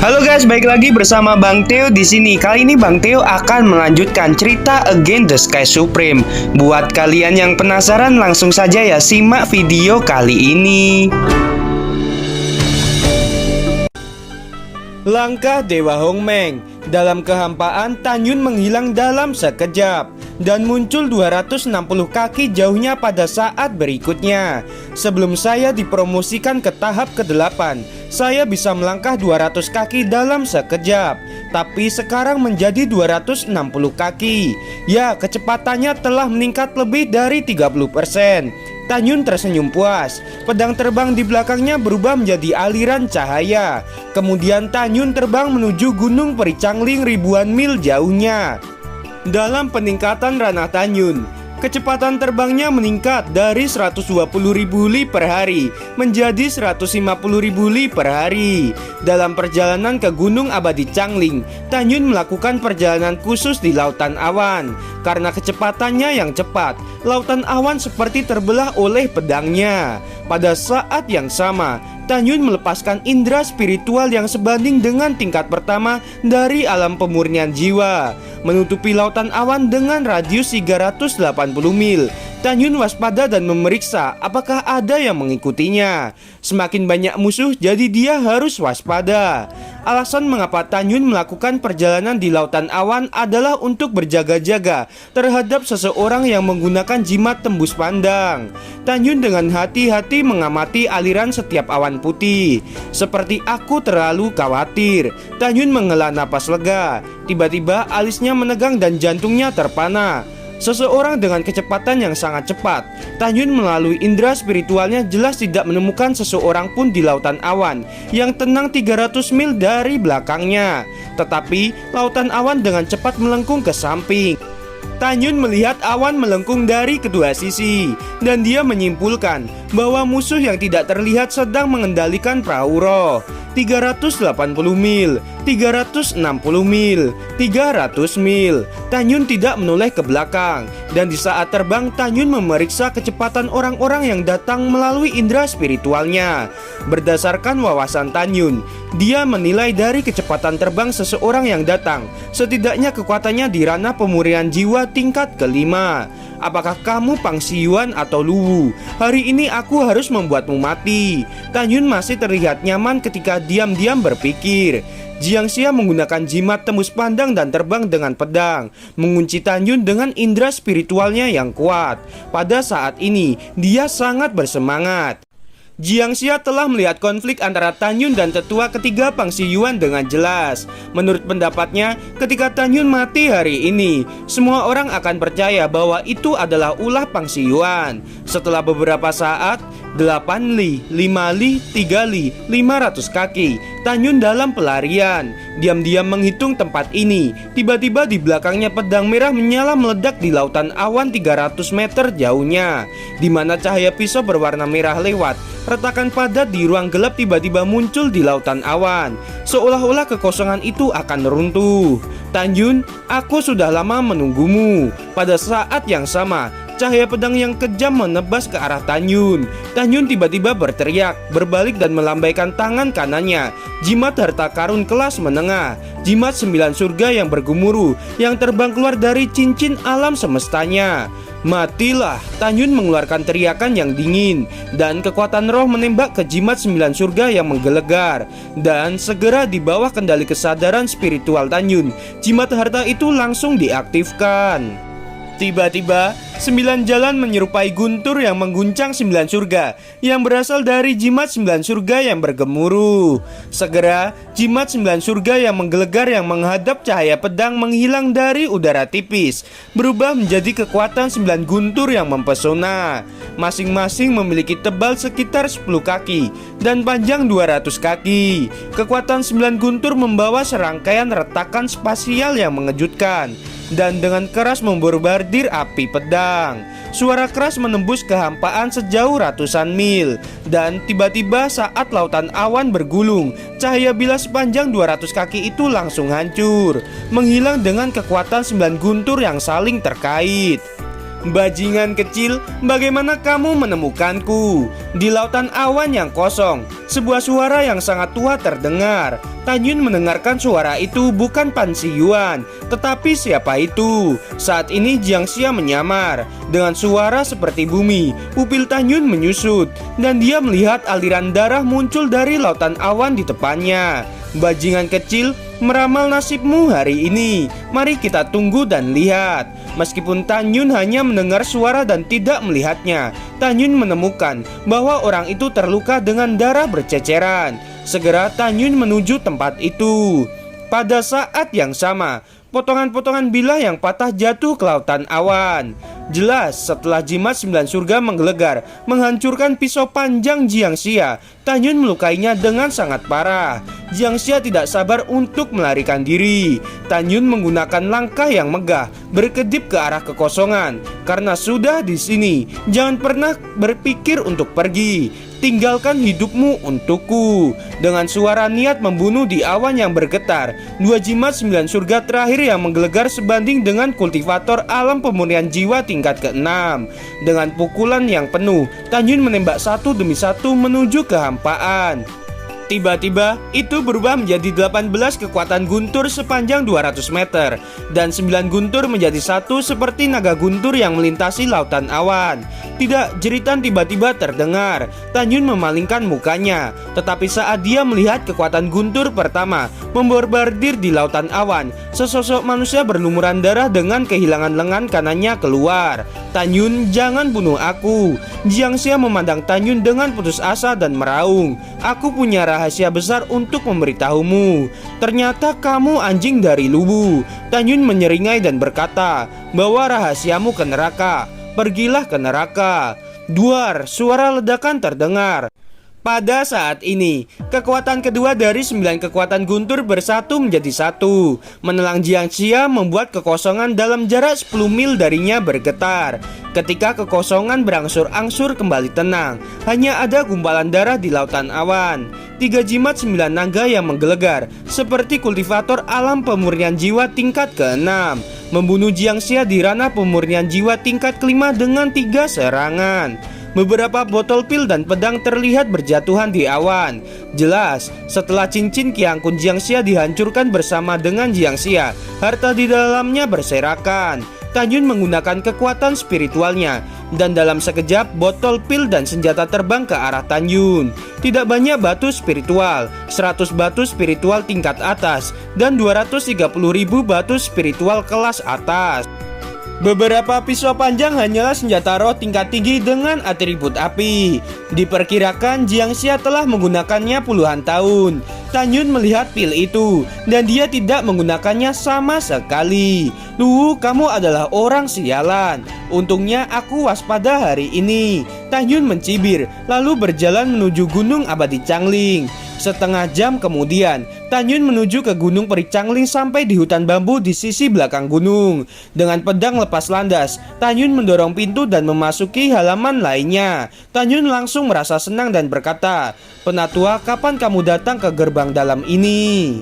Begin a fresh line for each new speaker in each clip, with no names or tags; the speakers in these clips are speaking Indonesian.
Halo guys, balik lagi bersama Bang Theo di sini. Kali ini Bang Theo akan melanjutkan cerita Against the Sky Supreme. Buat kalian yang penasaran, langsung saja ya simak video kali ini. Langkah Dewa Hongmeng. Dalam kehampaan, Tanyun menghilang dalam sekejap dan muncul 260 kaki jauhnya pada saat berikutnya. Sebelum saya dipromosikan ke tahap ke-8, saya bisa melangkah 200 kaki dalam sekejap, tapi sekarang menjadi 260 kaki. Ya, kecepatannya telah meningkat lebih dari 30%. Tanyun tersenyum puas. Pedang terbang di belakangnya berubah menjadi aliran cahaya. Kemudian Tanyun terbang menuju Gunung Peri Changling ribuan mil jauhnya. Dalam peningkatan ranah Tanyun, kecepatan terbangnya meningkat dari 120.000 li per hari menjadi 150.000 li per hari. Dalam perjalanan ke Gunung Abadi Changling, Tanyun melakukan perjalanan khusus di Lautan Awan. Karena kecepatannya yang cepat, Lautan Awan seperti terbelah oleh pedangnya. Pada saat yang sama, Tanyun melepaskan indera spiritual yang sebanding dengan tingkat pertama dari alam pemurnian jiwa, menutupi Lautan Awan dengan radius 380 mil. Tanyun waspada dan memeriksa apakah ada yang mengikutinya. Semakin banyak musuh, jadi dia harus waspada. Alasan mengapa Tanyun melakukan perjalanan di Lautan Awan adalah untuk berjaga-jaga terhadap seseorang yang menggunakan jimat tembus pandang. Tanyun dengan hati-hati mengamati aliran setiap awan putih. Seperti aku terlalu khawatir, Tanyun menghela napas lega. Tiba-tiba alisnya menegang dan jantungnya terpana. Seseorang dengan kecepatan yang sangat cepat. Tanyun melalui indera spiritualnya jelas tidak menemukan seseorang pun di Lautan Awan yang tenang 300 mil dari belakangnya. Tetapi Lautan Awan dengan cepat melengkung ke samping. Tanyun melihat awan melengkung dari kedua sisi, dan dia menyimpulkan bahwa musuh yang tidak terlihat sedang mengendalikan perahu roh. 380 mil, 360 mil, 300 mil. Tanyun tidak menoleh ke belakang, dan di saat terbang Tanyun memeriksa kecepatan orang-orang yang datang melalui indera spiritualnya. Berdasarkan wawasan Tanyun, dia menilai dari kecepatan terbang seseorang yang datang, setidaknya kekuatannya di ranah pemurnian jiwa tingkat ke-5. Apakah kamu Pangxi Yuan atau Luwu? Hari ini aku harus membuatmu mati. Tanyun masih terlihat nyaman ketika diam-diam berpikir. Jiangxia menggunakan jimat tembus pandang dan terbang dengan pedang, mengunci Tanyun dengan indera spiritualnya yang kuat. Pada saat ini, dia sangat bersemangat. Jiangxia telah melihat konflik antara Tanyun dan tetua ketiga Pangxi Yuan dengan jelas. Menurut pendapatnya, ketika Tanyun mati hari ini, semua orang akan percaya bahwa itu adalah ulah Pangxi Yuan. Setelah beberapa saat, 8 li, 5 li, 3 li, 500 kaki, Tanyun dalam pelarian. Diam-diam menghitung tempat ini. Tiba-tiba di belakangnya pedang merah menyala meledak di Lautan Awan 300 meter jauhnya, di mana cahaya pisau berwarna merah lewat. Retakan padat di ruang gelap tiba-tiba muncul di Lautan Awan, seolah-olah kekosongan itu akan runtuh. Tanyun, aku sudah lama menunggumu. Pada saat yang sama, cahaya pedang yang kejam menebas ke arah Tanyun. Tanyun tiba-tiba berteriak, berbalik dan melambaikan tangan kanannya. Jimat harta karun kelas menengah, jimat 9 surga yang bergemuruh, yang terbang keluar dari cincin alam semestanya. Matilah! Tanyun mengeluarkan teriakan yang dingin, dan kekuatan roh menembak ke jimat 9 surga yang menggelegar. Dan segera di bawah kendali kesadaran spiritual Tanyun, jimat harta itu langsung diaktifkan. Tiba-tiba, 9 jalan menyerupai guntur yang mengguncang 9 surga yang berasal dari jimat 9 surga yang bergemuruh. Segera, jimat 9 surga yang menggelegar yang menghadap cahaya pedang menghilang dari udara tipis, berubah menjadi kekuatan 9 guntur yang mempesona. Masing-masing memiliki tebal sekitar 10 kaki dan panjang 200 kaki. Kekuatan 9 guntur membawa serangkaian retakan spasial yang mengejutkan, dan dengan keras memborbardir api pedang. Suara keras menembus kehampaan sejauh ratusan mil. Dan tiba-tiba saat Lautan Awan bergulung, cahaya bilas sepanjang 200 kaki itu langsung hancur, menghilang dengan kekuatan 9 guntur yang saling terkait. "Bajingan kecil, bagaimana kamu menemukanku?" Di lautan awan yang kosong, sebuah suara yang sangat tua terdengar. Tan Yun mendengarkan suara itu bukan Pan Si Yuan, tetapi siapa itu? Saat ini Jiang Xia menyamar. Dengan suara seperti bumi, pupil Tan Yun menyusut, dan dia melihat aliran darah muncul dari lautan awan di depannya. "Bajingan kecil, meramal nasibmu hari ini. Mari kita tunggu dan lihat." Meskipun Tan Yun hanya mendengar suara dan tidak melihatnya, Tan Yun menemukan bahwa orang itu terluka dengan darah berceceran. Segera Tan Yun menuju tempat itu. Pada saat yang sama, potongan-potongan bilah yang patah jatuh ke lautan awan. Jelas setelah jimat 9 surga menggelegar, menghancurkan pisau panjang Jiang Xia, Tan Yun melukainya dengan sangat parah. Jiang Xia tidak sabar untuk melarikan diri. Tan Yun menggunakan langkah yang megah, berkedip ke arah kekosongan. Karena sudah di sini, jangan pernah berpikir untuk pergi. Tinggalkan hidupmu untukku. Dengan suara niat membunuh di awan yang bergetar, 2 jimat 9 surga terakhir yang menggelegar sebanding dengan kultivator alam pemurnian jiwa tingkat ke-6. Dengan pukulan yang penuh, Tan Yun menembak satu demi satu menuju kehampaan. Tiba-tiba itu berubah menjadi 18 kekuatan guntur sepanjang 200 meter dan 9 guntur menjadi satu seperti naga guntur yang melintasi lautan awan. Tidak, jeritan tiba-tiba terdengar. Tan Yun memalingkan mukanya, tetapi saat dia melihat kekuatan guntur pertama membombardir di lautan awan, sesosok manusia berlumuran darah dengan kehilangan lengan kanannya keluar. "Tan Yun, jangan bunuh aku." Jiang Xia memandang Tan Yun dengan putus asa dan meraung. "Aku punya rahasia besar untuk memberitahumu. Ternyata kamu anjing dari Lubu." Tan Yun menyeringai dan berkata, "Bawa rahasiamu ke neraka. Pergilah ke neraka." Duar, suara ledakan terdengar. Pada saat ini, kekuatan kedua dari 9 kekuatan guntur bersatu menjadi satu. Menelan Jiang Xia membuat kekosongan dalam jarak 10 mil darinya bergetar. Ketika kekosongan berangsur-angsur kembali tenang, hanya ada gumpalan darah di lautan awan. 3 jimat 9 naga yang menggelegar, seperti kultivator alam pemurnian jiwa tingkat ke-6, membunuh Jiang Xia di ranah pemurnian jiwa tingkat ke-5 dengan 3 serangan. Beberapa botol pil dan pedang terlihat berjatuhan di awan. Jelas, setelah cincin Qiang Kun Jiang Xia dihancurkan bersama dengan Jiang Xia, harta di dalamnya berserakan. Tan Yun menggunakan kekuatan spiritualnya, dan dalam sekejap botol pil dan senjata terbang ke arah Tan Yun. Tidak banyak batu spiritual, 100 batu spiritual tingkat atas, dan 230.000 batu spiritual kelas atas. Beberapa pisau panjang hanyalah senjata roh tingkat tinggi dengan atribut api. Diperkirakan Jiang Xia telah menggunakannya puluhan tahun. Tan Yun melihat pil itu, dan dia tidak menggunakannya sama sekali. "Lu, kamu adalah orang sialan. Untungnya aku waspada hari ini." Tan Yun mencibir, lalu berjalan menuju Gunung Abadi Changling. Setengah jam kemudian, Tan Yun menuju ke Gunung Peri Changling sampai di hutan bambu di sisi belakang gunung. Dengan pedang lepas landas, Tan Yun mendorong pintu dan memasuki halaman lainnya. Tan Yun langsung merasa senang dan berkata, "Penatua, kapan kamu datang ke gerbang dalam ini?"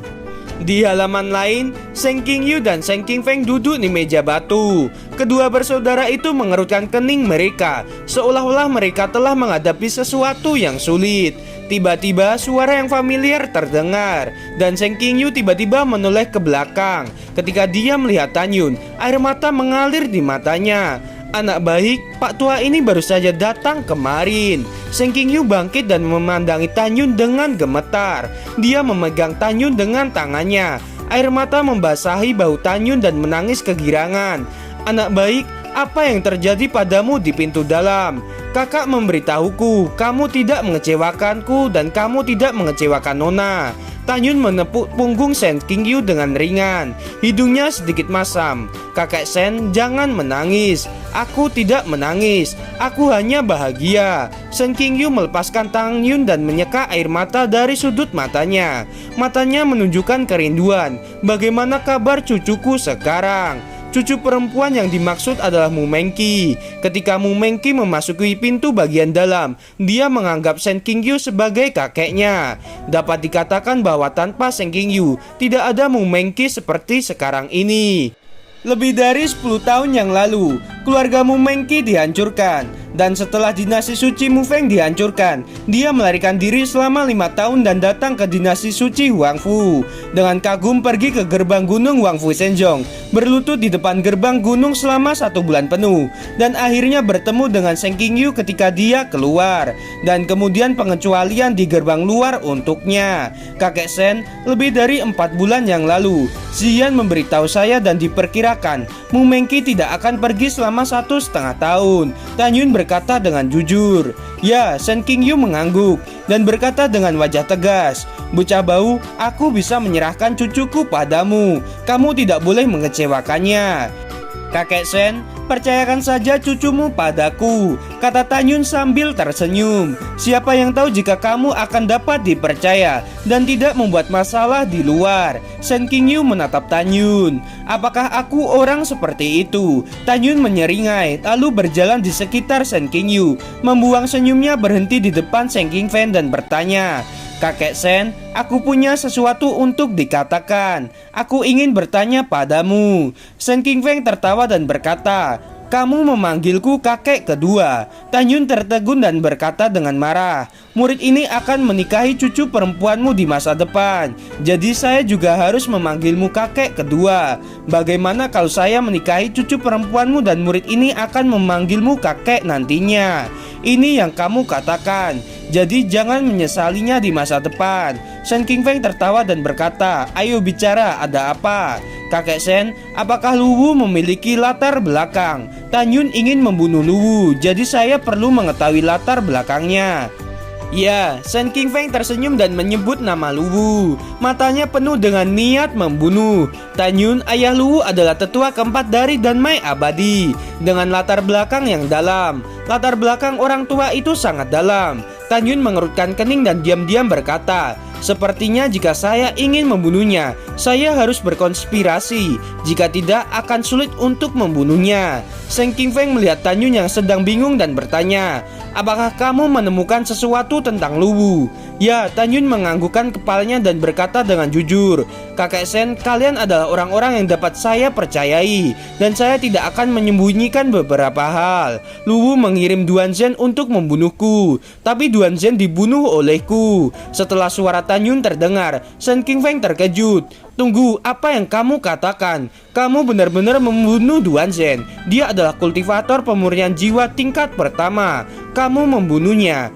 Di halaman lain, Seng Qingyu dan Seng Qingfeng duduk di meja batu. Kedua bersaudara itu mengerutkan kening mereka, seolah-olah mereka telah menghadapi sesuatu yang sulit. Tiba-tiba suara yang familiar terdengar, dan Seng Qingyu tiba-tiba menoleh ke belakang. Ketika dia melihat Tan Yun, air mata mengalir di matanya. "Anak baik, Pak Tua ini baru saja datang kemarin." Seng Qingyu bangkit dan memandangi Tan Yun dengan gemetar. Dia memegang Tan Yun dengan tangannya. Air mata membasahi bahu Tan Yun dan menangis kegirangan. "Anak baik, apa yang terjadi padamu di pintu dalam? Kakak memberitahuku, kamu tidak mengecewakanku dan kamu tidak mengecewakan Nona." Tan Yun menepuk punggung Seng Qingyu dengan ringan. Hidungnya sedikit masam. "Kakek Sen, jangan menangis. Aku tidak menangis. Aku hanya bahagia." Seng Qingyu melepaskan Tan Yun dan menyeka air mata dari sudut matanya. Matanya menunjukkan kerinduan. "Bagaimana kabar cucuku sekarang?" Cucu perempuan yang dimaksud adalah Mu Mengqi. Ketika Mu Mengqi memasuki pintu bagian dalam, dia menganggap Seng Qingyu sebagai kakeknya. Dapat dikatakan bahwa tanpa Seng Qingyu, tidak ada Mu Mengqi seperti sekarang ini. Lebih dari 10 tahun yang lalu, keluarga Mu Mengqi dihancurkan. Dan setelah dinasti suci Mu Feng dihancurkan, dia melarikan diri selama 5 tahun dan datang ke dinasti suci Huangfu. Dengan kagum pergi ke gerbang gunung Huangfu Shenzhong, berlutut di depan gerbang gunung selama 1 bulan penuh. Dan akhirnya bertemu dengan Shen Qingyu ketika dia keluar. Dan kemudian pengecualian di gerbang luar untuknya. Kakek Shen, lebih dari 4 bulan yang lalu, Xian memberitahu saya dan diperkirakan Mu Mengqi tidak akan pergi selama 1,5 tahun. Tan Yun berkata dengan jujur. Ya, Shen Qingyu mengangguk dan berkata dengan wajah tegas, "Bocah bau, aku bisa menyerahkan cucuku padamu. Kamu tidak boleh mengecewakannya." "Kakek Shen, percayakan saja cucumu padaku," kata Tan Yun sambil tersenyum. "Siapa yang tahu jika kamu akan dapat dipercaya dan tidak membuat masalah di luar." Shen Qingyu menatap Tan Yun. "Apakah aku orang seperti itu?" Tan Yun menyeringai lalu berjalan di sekitar Shen Qingyu. Membuang senyumnya berhenti di depan Shen Qingfeng dan bertanya, "Kakek Shen, aku punya sesuatu untuk dikatakan. Aku ingin bertanya padamu." Shen Qingfeng tertawa dan berkata, "Kamu memanggilku kakek kedua." Tan Yun tertegun dan berkata dengan marah, "Murid ini akan menikahi cucu perempuanmu di masa depan. Jadi saya juga harus memanggilmu kakek kedua. Bagaimana kalau saya menikahi cucu perempuanmu dan murid ini akan memanggilmu kakek nantinya? Ini yang kamu katakan. Jadi jangan menyesalinya di masa depan." Shen Qingfeng tertawa dan berkata, "Ayo bicara, ada apa?" "Kakek Shen, apakah Luwu memiliki latar belakang?" Tan Yun ingin membunuh Luwu, jadi saya perlu mengetahui latar belakangnya. Ya, Shen Qingfeng tersenyum dan menyebut nama Luwu. Matanya penuh dengan niat membunuh. Tan Yun, ayah Luwu adalah tetua keempat dari Danmai Abadi, dengan latar belakang yang dalam. Latar belakang orang tua itu sangat dalam. Tan Yun mengerutkan kening dan diam-diam berkata, "Sepertinya jika saya ingin membunuhnya, saya harus berkonspirasi. Jika tidak, akan sulit untuk membunuhnya." Shen Qingfeng melihat Tan Yun yang sedang bingung dan bertanya, "Apakah kamu menemukan sesuatu tentang Luwu?" Ya, Tan Yun menganggukkan kepalanya dan berkata dengan jujur, "Kakek Shen, kalian adalah orang-orang yang dapat saya percayai, dan saya tidak akan menyembunyikan beberapa hal. Luwu mengirim Duan Zhen untuk membunuhku, tapi Duan Zhen dibunuh olehku." Setelah suara Tan Yun terdengar, Shen Qingfeng terkejut. "Tunggu, apa yang kamu katakan? Kamu benar-benar membunuh Duan Zhen? Dia adalah kultivator pemurnian jiwa tingkat pertama. Kamu membunuhnya."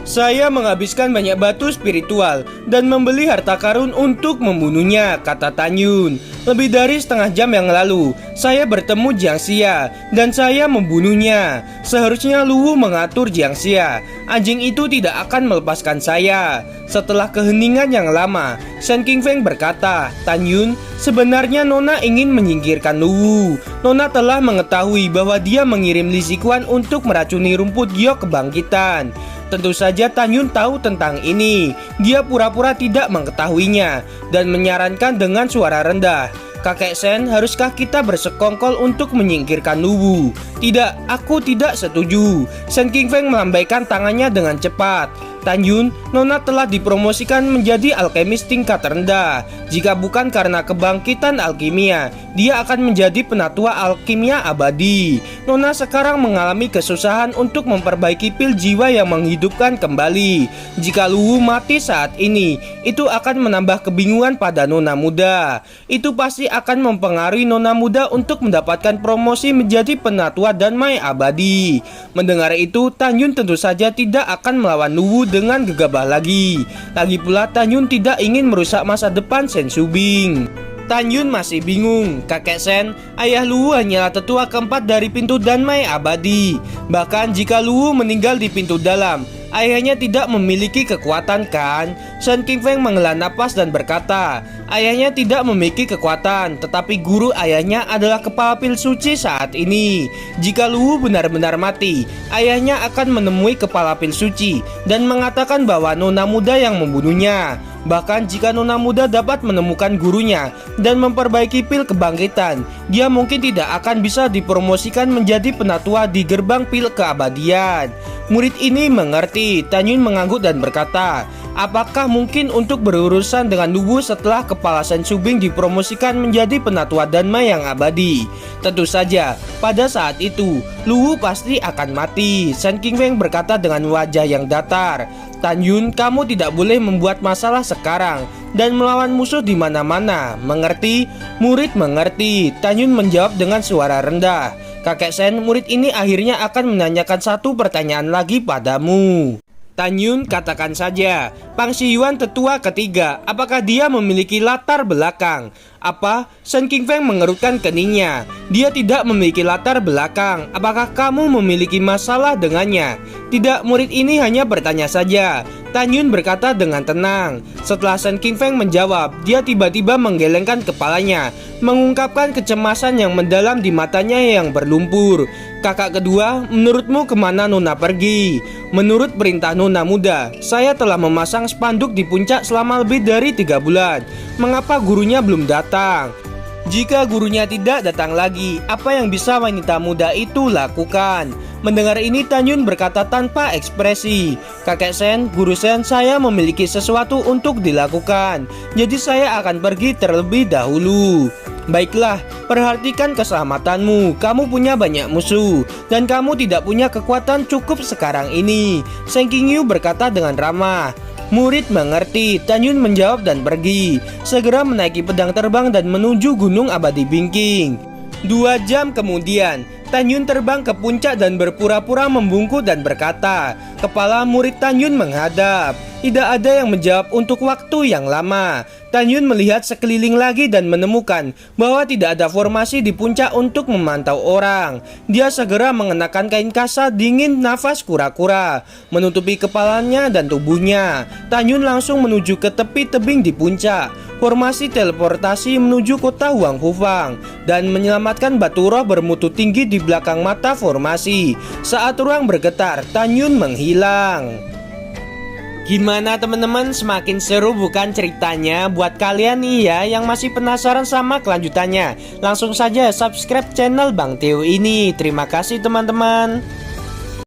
"Saya menghabiskan banyak batu spiritual dan membeli harta karun untuk membunuhnya," kata Tan Yun. "Lebih dari setengah jam yang lalu, saya bertemu Jiang Xia dan saya membunuhnya. Seharusnya Luwu mengatur Jiang Xia. Anjing itu tidak akan melepaskan saya." Setelah keheningan yang lama, Shen Qingfeng berkata, "Tan Yun, sebenarnya Nona ingin menyingkirkan Luwu. Nona telah mengetahui bahwa dia mengirim Li Zixuan untuk meracuni rumput giok kebangkitan. Tentu saja Tan Yun tahu tentang ini. Dia pura-pura tidak mengetahuinya dan menyarankan dengan suara rendah, 'Kakek Shen, haruskah kita bersekongkol untuk menyingkirkan Luwu?' Tidak, aku tidak setuju." Shen Qingfeng melambaikan tangannya dengan cepat. "Tan Yun, Nona telah dipromosikan menjadi alkemis tingkat rendah. Jika bukan karena kebangkitan alkimia, dia akan menjadi penatua alkimia abadi. Nona sekarang mengalami kesusahan untuk memperbaiki pil jiwa yang menghidupkan kembali. Jika Luwu mati saat ini, itu akan menambah kebingungan pada Nona muda. Itu pasti akan mempengaruhi Nona muda untuk mendapatkan promosi menjadi penatua Danmai Abadi." Mendengar itu, Tan Yun tentu saja tidak akan melawan Luwu dengan gegabah lagi. Lagi pula Tan Yun tidak ingin merusak masa depan Shen Shubing. Tan Yun masih bingung. "Kakek Shen, ayah Luwu hanyalah tetua keempat dari pintu Danmai Abadi. Bahkan jika Luwu meninggal di pintu dalam, ayahnya tidak memiliki kekuatan kan?" Shen Qingfeng menghela napas dan berkata, "Ayahnya tidak memiliki kekuatan, tetapi guru ayahnya adalah kepala pil suci saat ini. Jika Luwu benar-benar mati, ayahnya akan menemui kepala pil suci dan mengatakan bahwa Nona muda yang membunuhnya. Bahkan jika nona muda dapat menemukan gurunya dan memperbaiki pil kebangkitan, dia mungkin tidak akan bisa dipromosikan menjadi penatua di gerbang pil keabadian. Murid ini mengerti. Tan Yun mengangguk dan berkata, apakah mungkin untuk berurusan dengan Luwu setelah kepala Sen Subing dipromosikan menjadi penatua Danma yang abadi? Tentu saja, pada saat itu Luwu pasti akan mati. Shen Qingfeng berkata dengan wajah yang datar. Tan Yun, kamu tidak boleh membuat masalah sekarang dan melawan musuh di mana-mana. Mengerti? Murid mengerti. Tan Yun menjawab dengan suara rendah. Kakek Sen, murid ini akhirnya akan menanyakan satu pertanyaan lagi padamu. Tan Yun, katakan saja, Pang Shiyuan tetua ketiga, apakah dia memiliki latar belakang? Apa? Shen Qingfeng mengerutkan keningnya. Dia tidak memiliki latar belakang. Apakah kamu memiliki masalah dengannya? Tidak, murid ini hanya bertanya saja. Tan Yun berkata dengan tenang. Setelah Shen Qingfeng menjawab, dia tiba-tiba menggelengkan kepalanya, mengungkapkan kecemasan yang mendalam di matanya yang berlumpur. Kakak kedua, menurutmu kemana Nona pergi? Menurut perintah Nona muda, saya telah memasang spanduk di puncak selama lebih dari 3 bulan. Mengapa gurunya belum datang? Jika gurunya tidak datang lagi, apa yang bisa wanita muda itu lakukan? Mendengar ini, Tan Yun berkata tanpa ekspresi, kakek Sen, guru Sen, saya memiliki sesuatu untuk dilakukan. Jadi saya akan pergi terlebih dahulu. Baiklah, perhatikan keselamatanmu. Kamu punya banyak musuh dan kamu tidak punya kekuatan cukup sekarang ini. Shen Qingyu berkata dengan ramah. Murid mengerti. Tan Yun menjawab dan pergi. Segera menaiki pedang terbang dan menuju Gunung Abadi Bingking. 2 jam kemudian, Tan Yun terbang ke puncak dan berpura-pura membungkuk dan berkata. Kepala murid Tan Yun menghadap. Tidak ada yang menjawab untuk waktu yang lama. Tan Yun melihat sekeliling lagi dan menemukan bahwa tidak ada formasi di puncak untuk memantau orang. Dia segera mengenakan kain kasa dingin nafas kura-kura, menutupi kepalanya dan tubuhnya. Tan Yun langsung menuju ke tepi tebing di puncak. Formasi teleportasi menuju kota Huang Hufang dan menyelamatkan batu roh bermutu tinggi di belakang mata formasi. Saat ruang bergetar, Tan Yun menghilang. Gimana teman-teman, semakin seru bukan ceritanya? Buat kalian nih ya yang masih penasaran sama kelanjutannya, langsung saja subscribe channel Bang Theo ini. Terima kasih teman-teman.